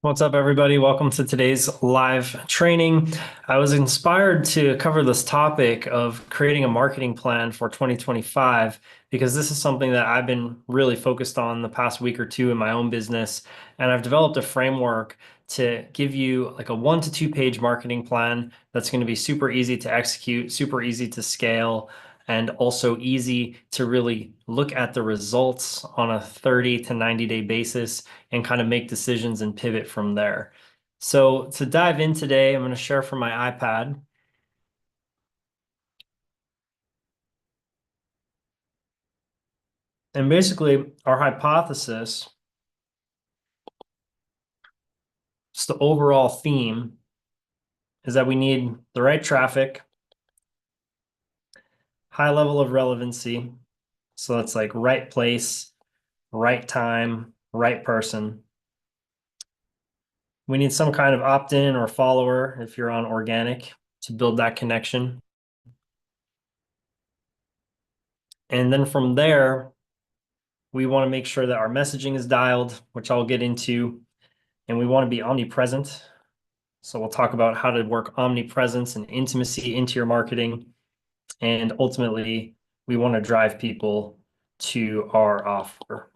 What's up, everybody? Welcome to today's live training. I was inspired to cover this topic of creating a marketing plan for 2025 because this is something that I've been really focused on the past week or two in my own business. And I've developed a framework to give you like a 1 to 2 page marketing plan that's going to be super easy to execute, super easy to scale, and also easy to really look at the results on a 30 to 90 day basis and kind of make decisions and pivot from there. So to dive in today, I'm going to share from my iPad. And basically, our hypothesis, just the overall theme, is that we need the right traffic, high level of relevancy. So that's like right place, right time, right person. We need some kind of opt-in or follower if you're on organic to build that connection. And then from there, we want to make sure that our messaging is dialed, which I'll get into, and we want to be omnipresent. So we'll talk about how to work omnipresence and intimacy into your marketing. And ultimately, we want to drive people to our offer.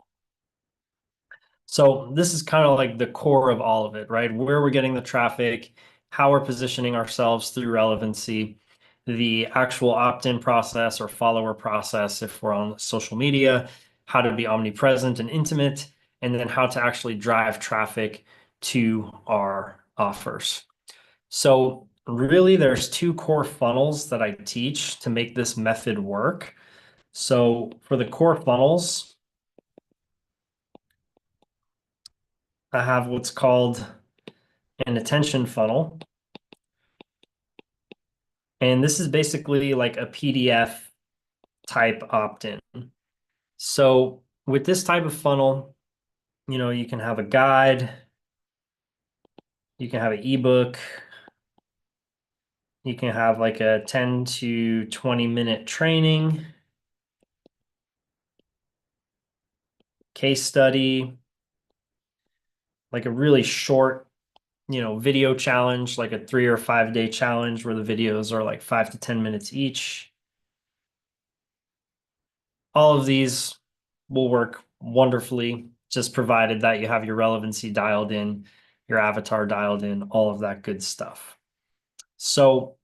So this is kind of like the core of all of it, right? Where we're getting the traffic, how we're positioning ourselves through relevancy, the actual opt-in process or follower process if we're on social media, how to be omnipresent and intimate, and then how to actually drive traffic to our offers. So really, there's two core funnels that I teach to make this method work. So for the core funnels, I have what's called an attention funnel. And this is basically like a PDF type opt-in. So with this type of funnel, you can have a guide, you can have an ebook, you can have like a 10 to 20 minute training, case study, like a really short, video challenge, like a 3 or 5 day challenge where the videos are like 5 to 10 minutes each. All of these will work wonderfully, just provided that you have your relevancy dialed in, your avatar dialed in, all of that good stuff. So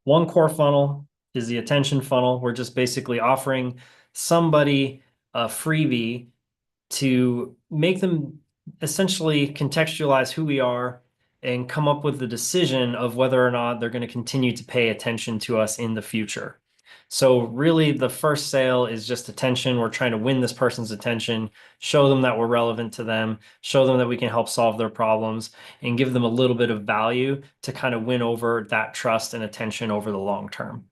one core funnel is the attention funnel. We're just basically offering somebody a freebie to make them essentially contextualize who we are and come up with the decision of whether or not they're going to continue to pay attention to us in the future. So really the first sale is just attention. We're trying to win this person's attention, show them that we're relevant to them, show them that we can help solve their problems, and give them a little bit of value to kind of win over that trust and attention over the long term.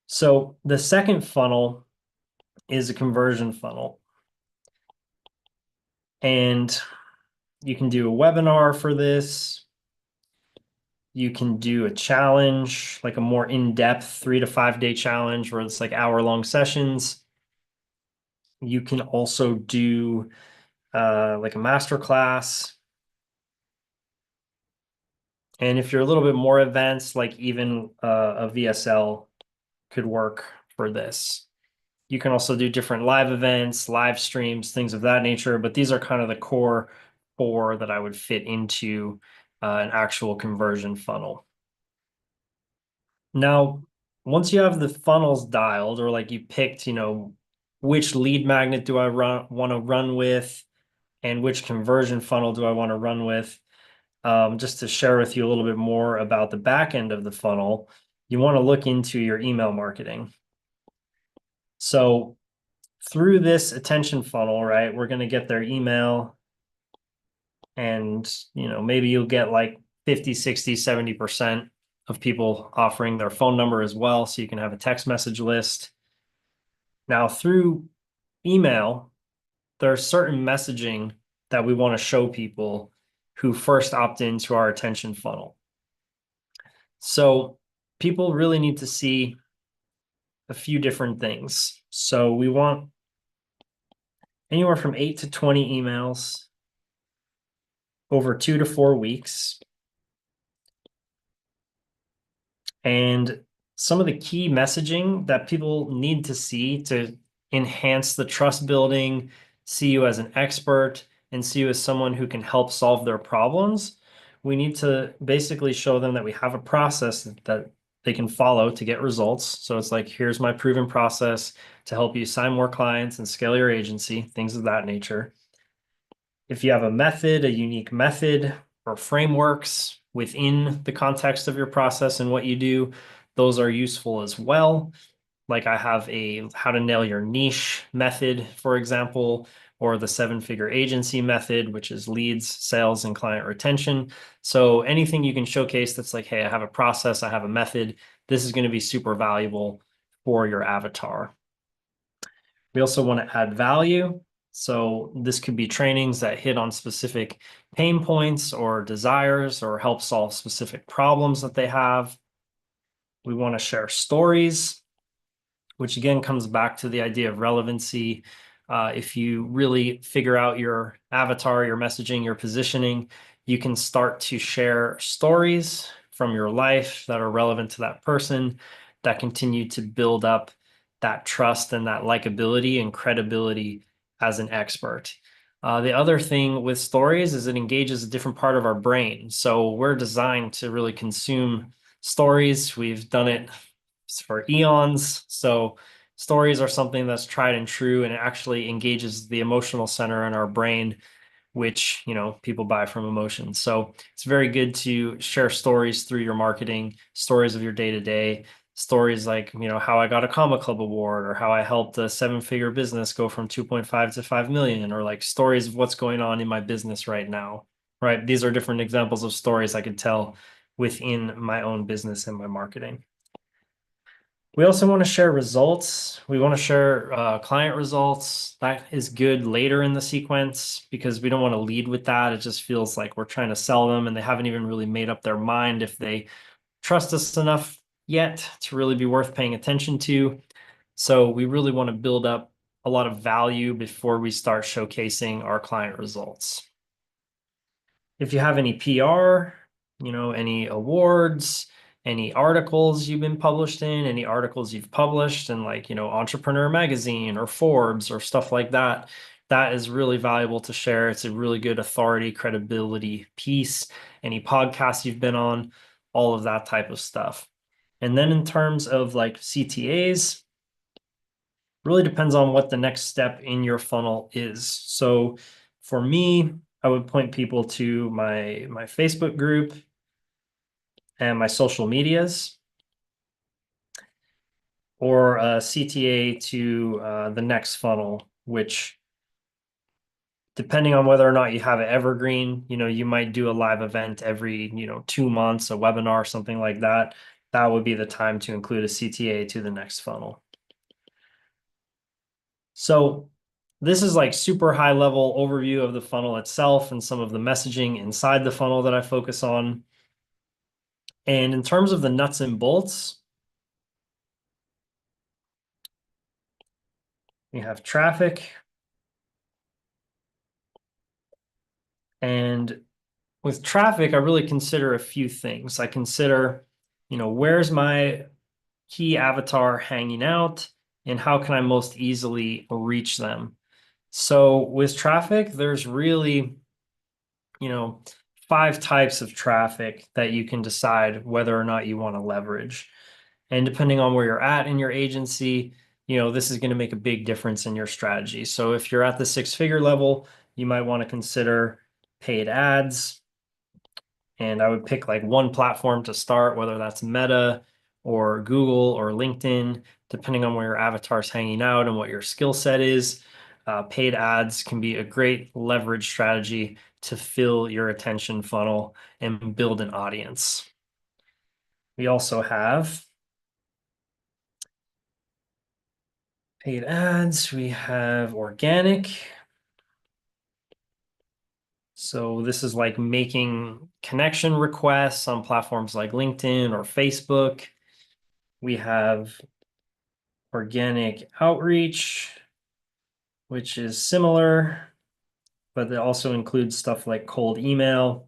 So the second funnel is a conversion funnel. And you can do a webinar for this. You can do a challenge, like a more in-depth 3 to 5 day challenge where it's like hour-long sessions. You can also do like a master class. And if you're a little bit more advanced, like even a VSL could work for this. You can also do different live events, live streams, things of that nature, but these are kind of the core four that I would fit into an actual conversion funnel. Now, once you have the funnels dialed, or like you picked, which lead magnet do I want to run with, and which conversion funnel do I want to run with, just to share with you a little bit more about the back end of the funnel, you want to look into your email marketing. So through this attention funnel, right, we're going to get their email and, maybe you'll get like 50, 60, 70% of people offering their phone number as well. So you can have a text message list. Now through email, there's certain messaging that we want to show people who first opt into our attention funnel. So people really need to see a few different things. So we want anywhere from 8 to 20 emails over 2 to 4 weeks. And some of the key messaging that people need to see to enhance the trust building, see you as an expert, and see you as someone who can help solve their problems, we need to basically show them that we have a process that they can follow to get results. So it's like, here's my proven process to help you sign more clients and scale your agency, things of that nature. If you have a method, a unique method, or frameworks within the context of your process and what you do, those are useful as well. Like I have a how to nail your niche method, for example, or the 7-figure agency method, which is leads, sales, and client retention. So anything you can showcase that's like, hey, I have a process, I have a method, this is going to be super valuable for your avatar. We also want to add value. So this could be trainings that hit on specific pain points or desires or help solve specific problems that they have. We want to share stories, which again comes back to the idea of relevancy. If you really figure out your avatar, your messaging, your positioning, you can start to share stories from your life that are relevant to that person that continue to build up that trust and that likability and credibility as an expert. The other thing with stories is it engages a different part of our brain. So we're designed to really consume stories. We've done it for eons. So stories are something that's tried and true, and it actually engages the emotional center in our brain, which, people buy from emotions. So it's very good to share stories through your marketing, stories of your day to day, stories like, how I got a Comma Club award or how I helped a 7-figure business go from 2.5 to 5 million, or like stories of what's going on in my business right now, right? These are different examples of stories I could tell within my own business and my marketing. We also want to share results. We want to share client results. That is good later in the sequence because we don't want to lead with that. It just feels like we're trying to sell them and they haven't even really made up their mind if they trust us enough yet to really be worth paying attention to. So we really want to build up a lot of value before we start showcasing our client results. If you have any PR, any awards, any articles you've been published in, any articles you've published in like, Entrepreneur Magazine or Forbes or stuff like that, that is really valuable to share. It's a really good authority, credibility piece. Any podcasts you've been on, all of that type of stuff. And then in terms of like CTAs, really depends on what the next step in your funnel is. So for me, I would point people to my Facebook group and my social medias, or a CTA to the next funnel, which depending on whether or not you have it evergreen, you might do a live event every, 2 months, a webinar, something like that. That would be the time to include a CTA to the next funnel. So this is like super high level overview of the funnel itself and some of the messaging inside the funnel that I focus on. And in terms of the nuts and bolts, we have traffic. And with traffic, I really consider a few things. I consider, where's my key avatar hanging out and how can I most easily reach them? So with traffic, there's really, 5 types of traffic that you can decide whether or not you want to leverage. And depending on where you're at in your agency, this is going to make a big difference in your strategy. So if you're at the 6-figure level, you might want to consider paid ads. And I would pick like one platform to start, whether that's Meta or Google or LinkedIn, depending on where your avatar's hanging out and what your skill set is. Paid ads can be a great leverage strategy to fill your attention funnel and build an audience. We also have paid ads. We have organic. So this is like making connection requests on platforms like LinkedIn or Facebook. We have organic outreach, which is similar. but it also includes stuff like cold email.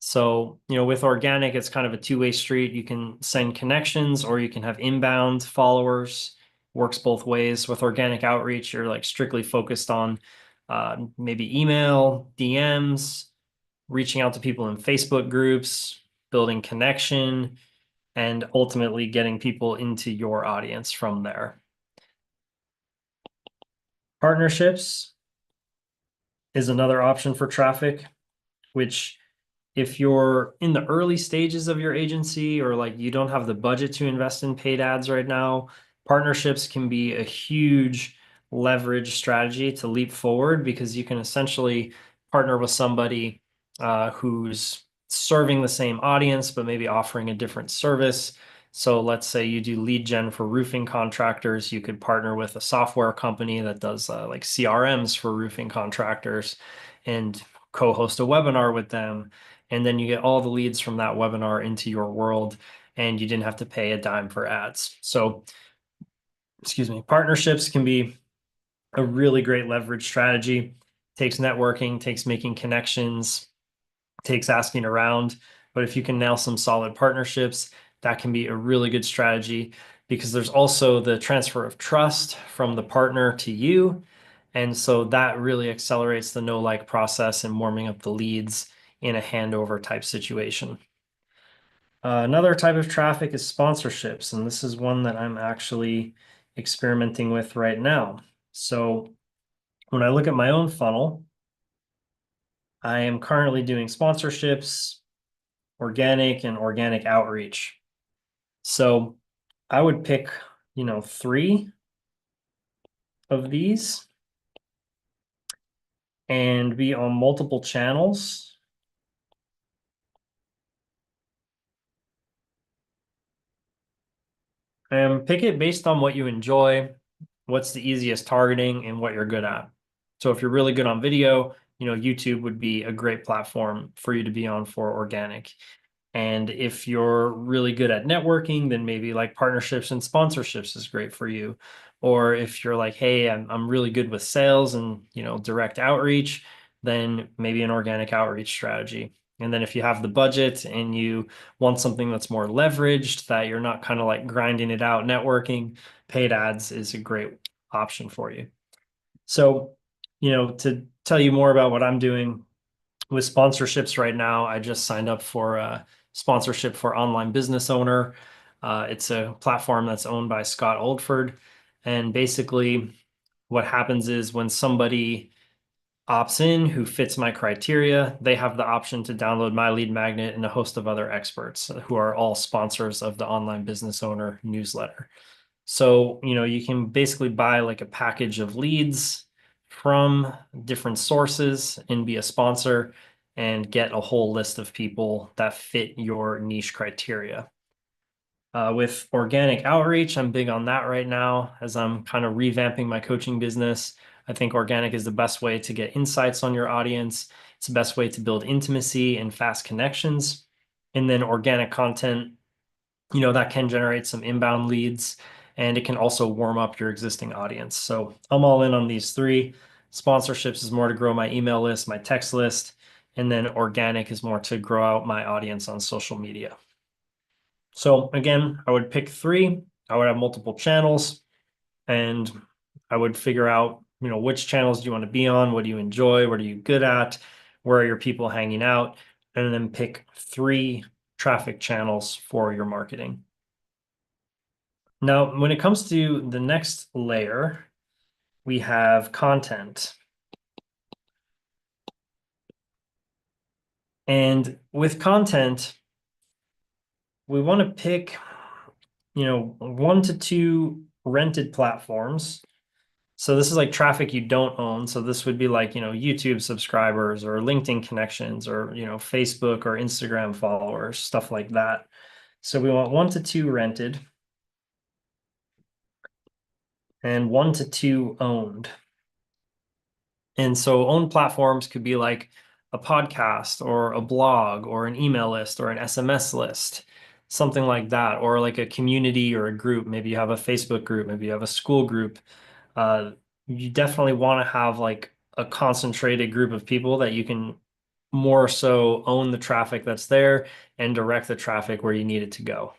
So, with organic, it's kind of a two-way street. You can send connections or you can have inbound followers. Works both ways. With organic outreach, you're like strictly focused on maybe email, DMs, reaching out to people in Facebook groups, building connection, and ultimately getting people into your audience from there. Partnerships is another option for traffic, which if you're in the early stages of your agency or like you don't have the budget to invest in paid ads right now, partnerships can be a huge leverage strategy to leap forward because you can essentially partner with somebody who's serving the same audience, but maybe offering a different service. So let's say you do lead gen for roofing contractors. You could partner with a software company that does like CRMs for roofing contractors and co-host a webinar with them, and then you get all the leads from that webinar into your world, and you didn't have to pay a dime for ads. So, excuse me, partnerships can be a really great leverage strategy. Takes networking, takes making connections, takes asking around. But if you can nail some solid partnerships, that can be a really good strategy because there's also the transfer of trust from the partner to you. And so that really accelerates the no-like process and warming up the leads in a handover type situation. Another type of traffic is sponsorships, and this is one that I'm actually experimenting with right now. So when I look at my own funnel, I am currently doing sponsorships, organic, and organic outreach. So I would pick, 3 of these and be on multiple channels. And pick it based on what you enjoy, what's the easiest targeting, and what you're good at. So if you're really good on video, YouTube would be a great platform for you to be on for organic. And if you're really good at networking, then maybe like partnerships and sponsorships is great for you. Or if you're like, hey, I'm really good with sales and direct outreach, then maybe an organic outreach strategy. And then if you have the budget and you want something that's more leveraged, that you're not kind of like grinding it out networking, paid ads is a great option for you. So, to tell you more about what I'm doing with sponsorships right now, I just signed up for a sponsorship for Online Business Owner. It's a platform that's owned by Scott Oldford. And basically, what happens is when somebody opts in who fits my criteria, they have the option to download my lead magnet and a host of other experts who are all sponsors of the Online Business Owner newsletter. So, you can basically buy like a package of leads from different sources and be a sponsor and get a whole list of people that fit your niche criteria. With organic outreach, I'm big on that right now as I'm kind of revamping my coaching business. I think organic is the best way to get insights on your audience. It's the best way to build intimacy and fast connections. And then organic content, that can generate some inbound leads, and it can also warm up your existing audience. So I'm all in on these 3. Sponsorships is more to grow my email list, my text list, and then organic is more to grow out my audience on social media. So again, I would pick 3. I would have multiple channels, and I would figure out, which channels do you want to be on? What do you enjoy? What are you good at? Where are your people hanging out? And then pick 3 traffic channels for your marketing. Now, when it comes to the next layer, we have content. And with content, we want to pick, 1 to 2 rented platforms. So this is like traffic you don't own. So this would be like, YouTube subscribers or LinkedIn connections or, Facebook or Instagram followers, stuff like that. So we want 1 to 2 rented and 1 to 2 owned. And so owned platforms could be like a podcast or a blog or an email list or an SMS list, something like that, or like a community or a group. Maybe you have a Facebook group, maybe you have a school group. You definitely want to have like a concentrated group of people that you can more so own the traffic that's there and direct the traffic where you need it to go.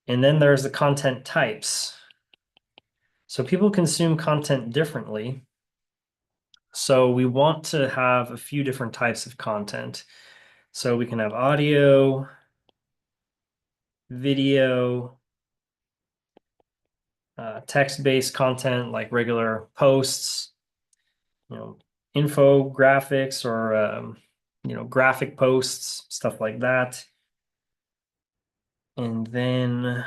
And then there's the content types. So people consume content differently. So we want to have a few different types of content. So we can have audio, video, text-based content like regular posts, infographics or graphic posts, stuff like that. And then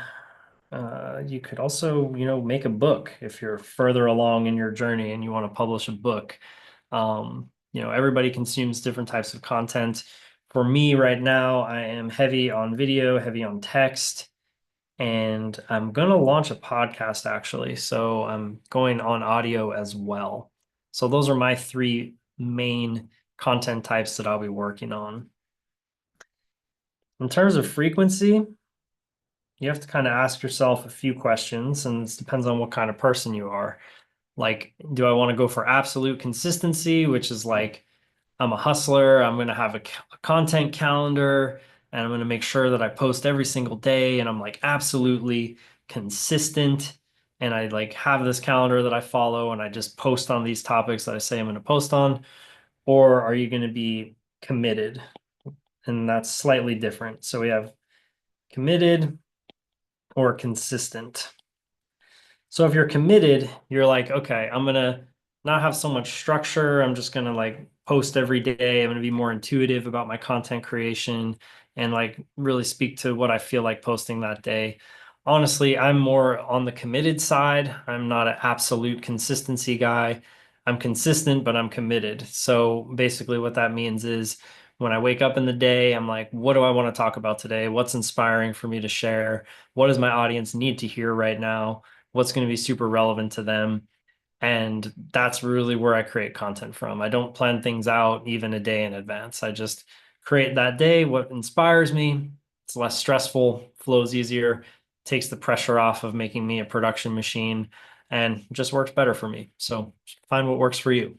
you could also, make a book if you're further along in your journey and you want to publish a book. Everybody consumes different types of content. For me right now, I am heavy on video, heavy on text, and I'm going to launch a podcast actually. So I'm going on audio as well. So those are my three main content types that I'll be working on. In terms of frequency, you have to kind of ask yourself a few questions, and it depends on what kind of person you are. Like, do I want to go for absolute consistency, which is like, I'm a hustler, I'm going to have a content calendar, and I'm going to make sure that I post every single day, and I'm like absolutely consistent. And I like have this calendar that I follow, and I just post on these topics that I say I'm going to post on. Or are you going to be committed? And that's slightly different. So we have committed or consistent. So if you're committed, you're like, okay, I'm gonna not have so much structure. I'm just gonna like post every day. I'm gonna be more intuitive about my content creation and like really speak to what I feel like posting that day. Honestly, I'm more on the committed side. I'm not an absolute consistency guy. I'm consistent, but I'm committed. So basically, what that means is when I wake up in the day, I'm like, what do I want to talk about today? What's inspiring for me to share? What does my audience need to hear right now? What's going to be super relevant to them. And that's really where I create content from. I don't plan things out even a day in advance. I just create that day what inspires me. It's less stressful, flows easier, takes the pressure off of making me a production machine, and just works better for me. So find what works for you.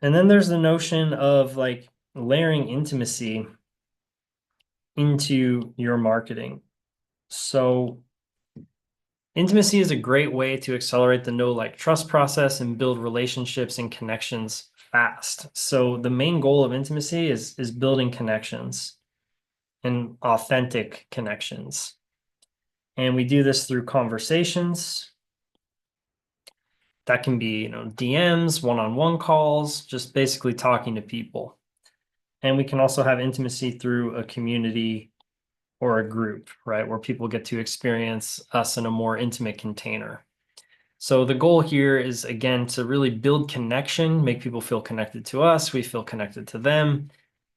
And then there's the notion of like layering intimacy into your marketing. So intimacy is a great way to accelerate the know, like, trust process and build relationships and connections fast. So the main goal of intimacy is building connections and authentic connections. And we do this through conversations. That can be, DMs, one-on-one calls, just basically talking to people. And we can also have intimacy through a community or a group, right, where people get to experience us in a more intimate container. So the goal here is, again, to really build connection, make people feel connected to us, we feel connected to them,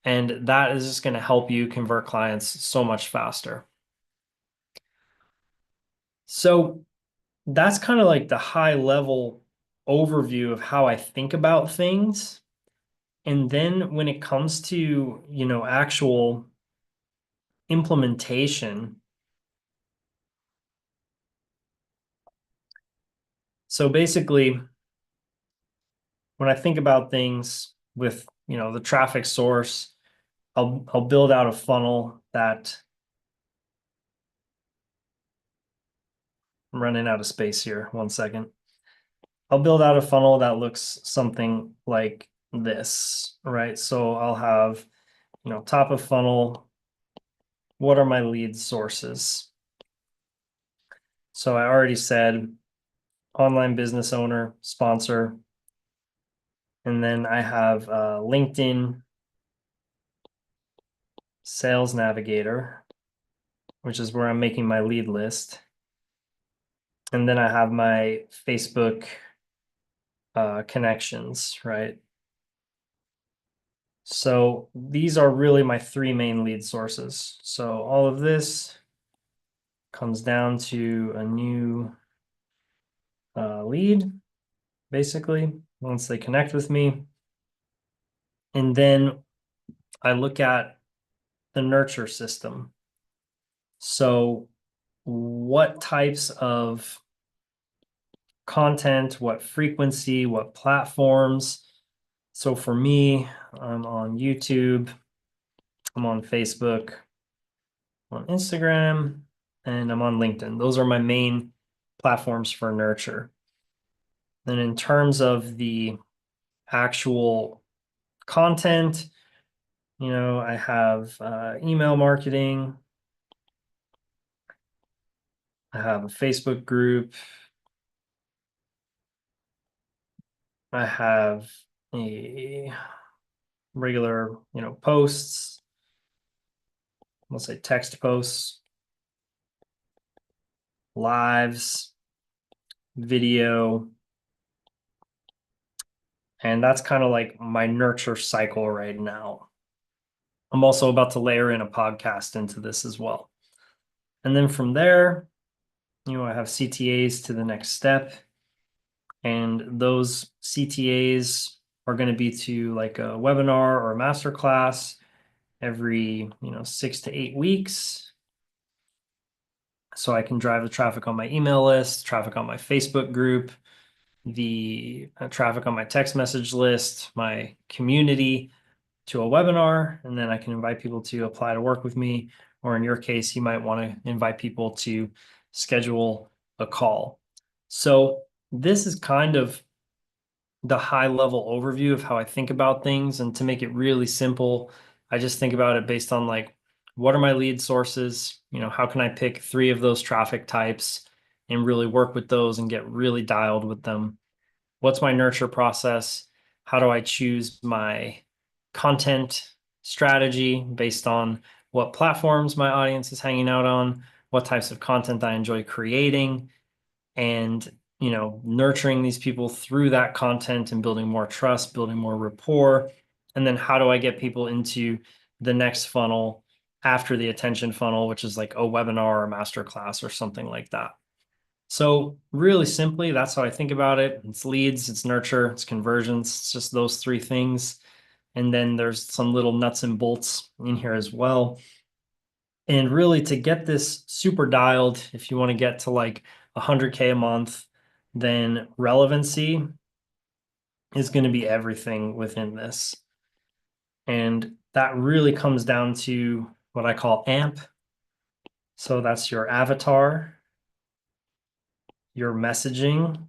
and that is just going to help you convert clients so much faster. So that's kind of like the high level overview of how I think about things. And then when it comes to, actual implementation, so basically, when I think about things with, the traffic source, I'll build out a funnel that I'm running out of space here. 1 second. I'll build out a funnel that looks something like this, right? So I'll have, top of funnel, what are my lead sources? So I already said online business owner, sponsor, and then I have LinkedIn sales navigator, which is where I'm making my lead list. And then I have my Facebook connections, right? So these are really my three main lead sources. So all of this comes down to a new lead, basically, once they connect with me. And then I look at the nurture system. So what types of content, what frequency, what platforms. So for me, I'm on YouTube, I'm on Facebook, on Instagram, and I'm on LinkedIn. Those are my main platforms for nurture. Then in terms of the actual content, I have email marketing, I have a Facebook group, I have a regular, posts, let's say text posts, lives, video, and that's kind of like my nurture cycle right now. I'm also about to layer in a podcast into this as well. And then from there, I have CTAs to the next step. And those CTAs are going to be to like a webinar or a masterclass every, 6 to 8 weeks. So I can drive the traffic on my email list, traffic on my Facebook group, the traffic on my text message list, my community to a webinar, and then I can invite people to apply to work with me. Or in your case, you might want to invite people to schedule a call. So this is kind of the high level overview of how I think about things. And to make it really simple, I just think about it based on like, what are my lead sources? How can I pick 3 of those traffic types and really work with those and get really dialed with them? What's my nurture process? How do I choose my content strategy based on what platforms my audience is hanging out on, what types of content I enjoy creating, and nurturing these people through that content and building more trust, building more rapport. And then how do I get people into the next funnel after the attention funnel, which is like a webinar or masterclass or something like that. So really simply, that's how I think about it. It's leads, it's nurture, it's conversions. It's just those 3 things. And then there's some little nuts and bolts in here as well. And really to get this super dialed, if you want to get to like 100K a month, then relevancy is going to be everything within this. And that really comes down to what I call AMP. So that's your avatar, your messaging,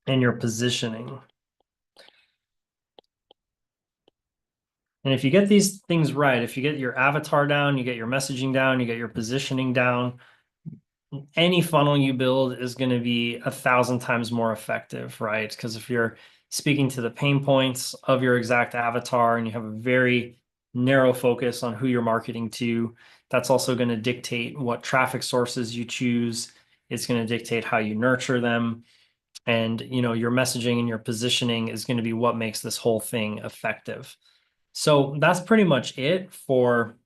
and your positioning. And if you get these things right, if you get your avatar down, you get your messaging down, you get your positioning down, any funnel you build is going to be 1,000 times more effective, right? Because if you're speaking to the pain points of your exact avatar and you have a very narrow focus on who you're marketing to, that's also going to dictate what traffic sources you choose. It's going to dictate how you nurture them. And, your messaging and your positioning is going to be what makes this whole thing effective. So that's pretty much it for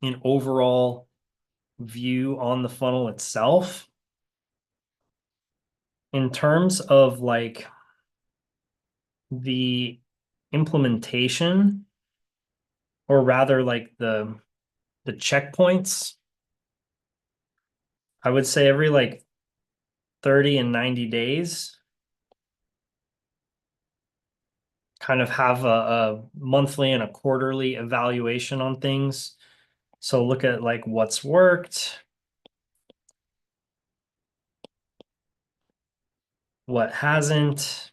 an overall view on the funnel itself. In terms of like the implementation, or rather like the checkpoints, I would say every like 30 and 90 days, kind of have a monthly and a quarterly evaluation on things. So look at like what's worked, what hasn't,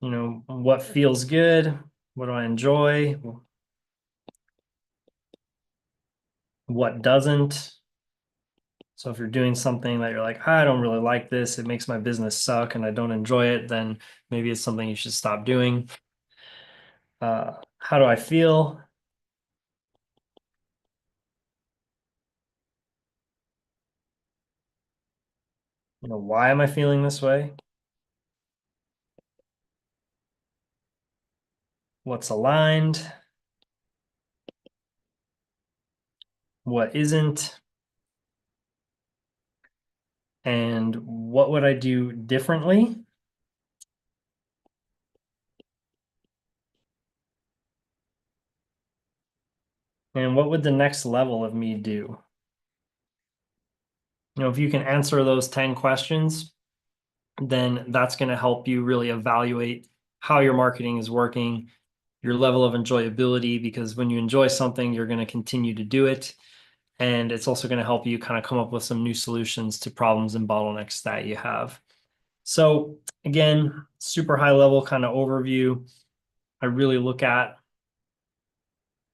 what feels good, what do I enjoy, what doesn't. So if you're doing something that you're like, I don't really like this, it makes my business suck and I don't enjoy it, then maybe it's something you should stop doing. How do I feel? Why am I feeling this way? What's aligned? What isn't? And what would I do differently? And what would the next level of me do? If you can answer those 10 questions, then that's going to help you really evaluate how your marketing is working, your level of enjoyability, because when you enjoy something, you're going to continue to do it. And it's also going to help you kind of come up with some new solutions to problems and bottlenecks that you have. So again, super high level kind of overview. I really look at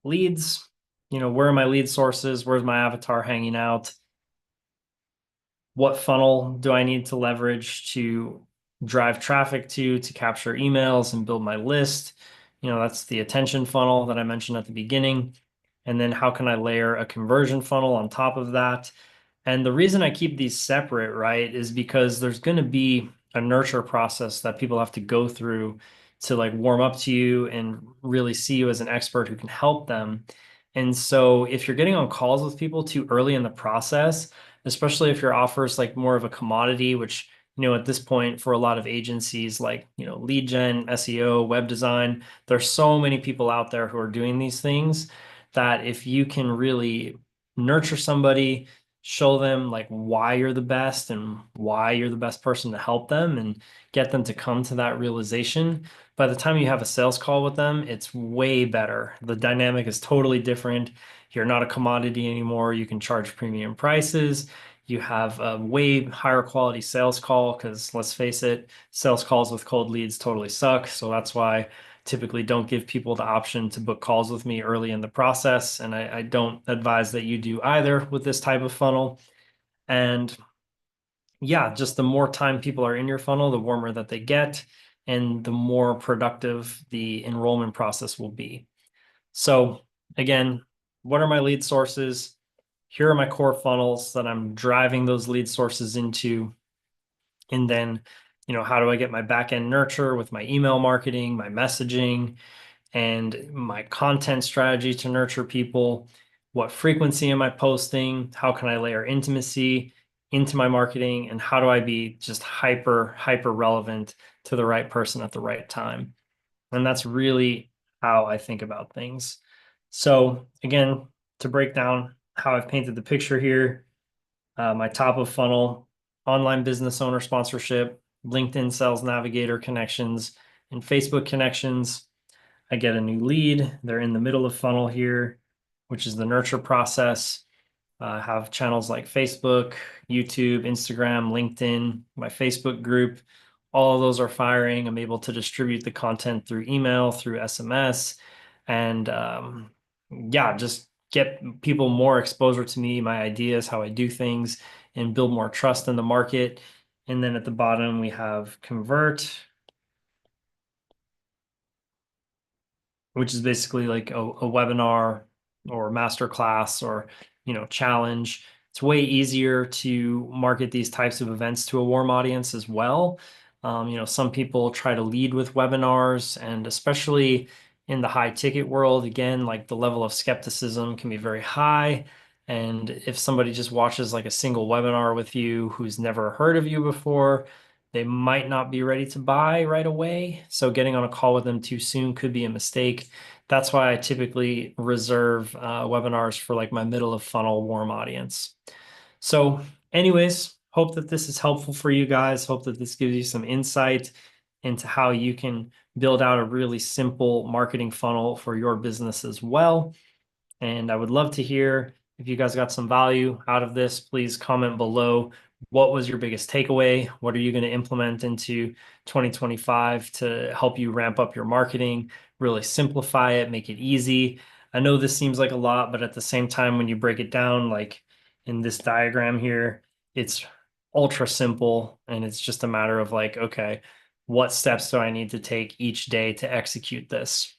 leads, where are my lead sources? Where's my avatar hanging out? What funnel do I need to leverage to drive traffic to capture emails and build my list? That's the attention funnel that I mentioned at the beginning. And then how can I layer a conversion funnel on top of that? And the reason I keep these separate, right, is because there's going to be a nurture process that people have to go through to like warm up to you and really see you as an expert who can help them. And so if you're getting on calls with people too early in the process, especially if your offer is like more of a commodity, which, at this point for a lot of agencies like, lead gen, SEO, web design, there's so many people out there who are doing these things that if you can really nurture somebody, show them like why you're the best and why you're the best person to help them and get them to come to that realization. By the time you have a sales call with them, it's way better. The dynamic is totally different. You're not a commodity anymore. You can charge premium prices. You have a way higher quality sales call because let's face it, sales calls with cold leads totally suck. So that's why typically don't give people the option to book calls with me early in the process. And I don't advise that you do either with this type of funnel. And yeah, just the more time people are in your funnel, the warmer that they get, and the more productive the enrollment process will be. So, again, what are my lead sources? Here are my core funnels that I'm driving those lead sources into. And then, how do I get my back end nurture with my email marketing, my messaging, and my content strategy to nurture people? What frequency am I posting? How can I layer intimacy into my marketing? And how do I be just hyper relevant to the right person at the right time? And that's really how I think about things. So, again, to break down how I've painted the picture here, my top of funnel, online business owner sponsorship, LinkedIn sales navigator connections, and Facebook connections. I get a new lead. They're in the middle of funnel here, which is the nurture process. Have channels like Facebook, YouTube, Instagram, LinkedIn, my Facebook group. All of those are firing. I'm able to distribute the content through email, through SMS, and yeah, just get people more exposure to me, my ideas, how I do things, and build more trust in the market. And then at the bottom, we have convert, which is basically like a webinar or masterclass or challenge. It's way easier to market these types of events to a warm audience as well. Some people try to lead with webinars, and especially in the high ticket world, again, like the level of skepticism can be very high. And if somebody just watches like a single webinar with you who's never heard of you before, they might not be ready to buy right away. So getting on a call with them too soon could be a mistake. That's why I typically reserve webinars for like my middle of funnel warm audience. So anyways, hope that this is helpful for you guys. Hope that this gives you some insight into how you can build out a really simple marketing funnel for your business as well. And I would love to hear if you guys got some value out of this. Please comment below. What was your biggest takeaway? What are you going to implement into 2025 to help you ramp up your marketing, really simplify it, make it easy? I know this seems like a lot, but at the same time, when you break it down, like in this diagram here, it's ultra simple and it's just a matter of like, okay, what steps do I need to take each day to execute this?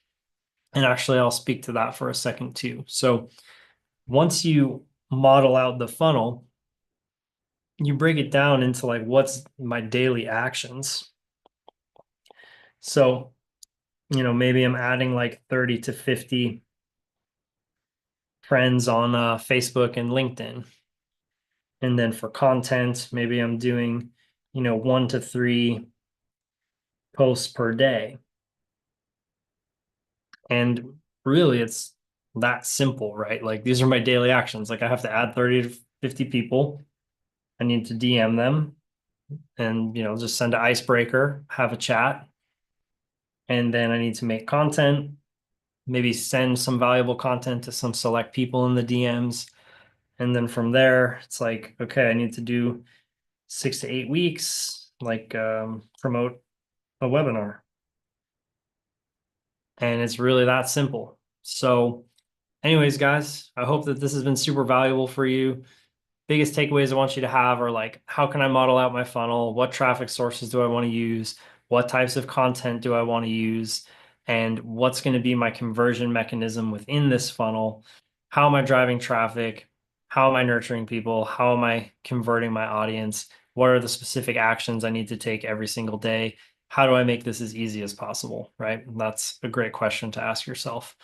And actually, I'll speak to that for a second too. So once you model out the funnel, you break it down into like what's my daily actions. So, maybe I'm adding like 30 to 50 friends on Facebook and LinkedIn. And then for content, maybe I'm doing, 1 to 3 posts per day. And really, it's that simple, right? Like these are my daily actions. Like I have to add 30 to 50 people. I need to DM them and, just send an icebreaker, have a chat. And then I need to make content, maybe send some valuable content to some select people in the DMs. And then from there, it's like, okay, I need to do 6 to 8 weeks, like promote a webinar. And it's really that simple. So, anyways, guys, I hope that this has been super valuable for you. Biggest takeaways I want you to have are like, how can I model out my funnel? What traffic sources do I want to use? What types of content do I want to use? And what's going to be my conversion mechanism within this funnel? How am I driving traffic? How am I nurturing people? How am I converting my audience? What are the specific actions I need to take every single day? How do I make this as easy as possible? Right? And that's a great question to ask yourself.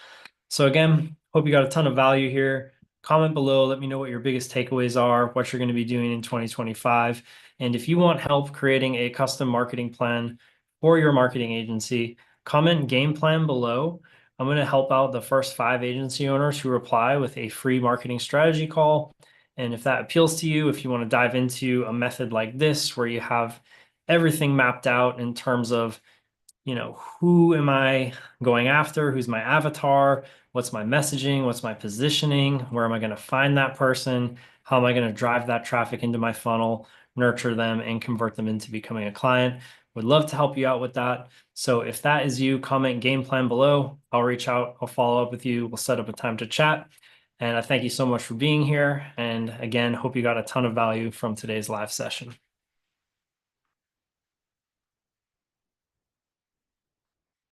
So again, hope you got a ton of value here. Comment below, let me know what your biggest takeaways are, what you're going to be doing in 2025. And if you want help creating a custom marketing plan for your marketing agency, comment game plan below. I'm going to help out the first 5 agency owners who reply with a free marketing strategy call. And if that appeals to you, if you want to dive into a method like this where you have everything mapped out in terms of who am I going after? Who's my avatar? What's my messaging? What's my positioning? Where am I going to find that person? How am I going to drive that traffic into my funnel, nurture them, and convert them into becoming a client? Would love to help you out with that. So if that is you, comment game plan below. I'll reach out. I'll follow up with you. We'll set up a time to chat. And I thank you so much for being here. And again, hope you got a ton of value from today's live session.